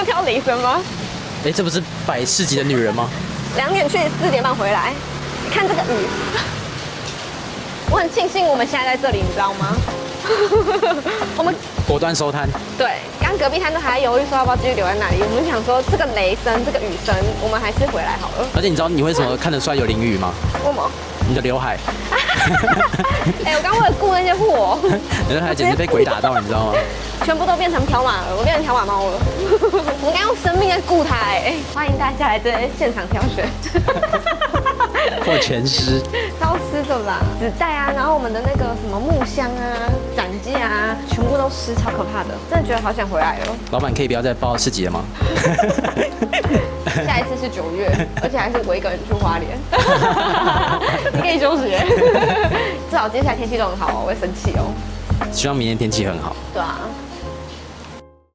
有挑雷声吗？哎，这不是百事级的女人吗2点去，4点半回来。你看这个雨，我很庆幸我们现在在这里，你知道吗？我们果断收摊。对，刚隔壁摊都还犹豫说要不要继续留在那里。我们想说这个雷声、这个雨声，我们还是回来好了。而且你知道你为什么看得出来有淋雨吗？为什么？你的刘海。哎，我刚为了顾那些货，你的刘海简直被鬼打到，你知道吗？全部都变成条码了，我变成条码猫了。我们刚用生命在顾它，哎，欢迎大家来这现场挑选。或全湿。超湿的啦，纸袋啊，然后我们的那个什么木箱啊、展架啊，全部都湿，超可怕的。真的觉得好想回来了。老板可以不要再报市集了吗？下一次是9月，而且还是我一个人去花莲。你可以休息耶。至少接下来天气都很好哦，我会生气哦。希望明天天气很好。对啊。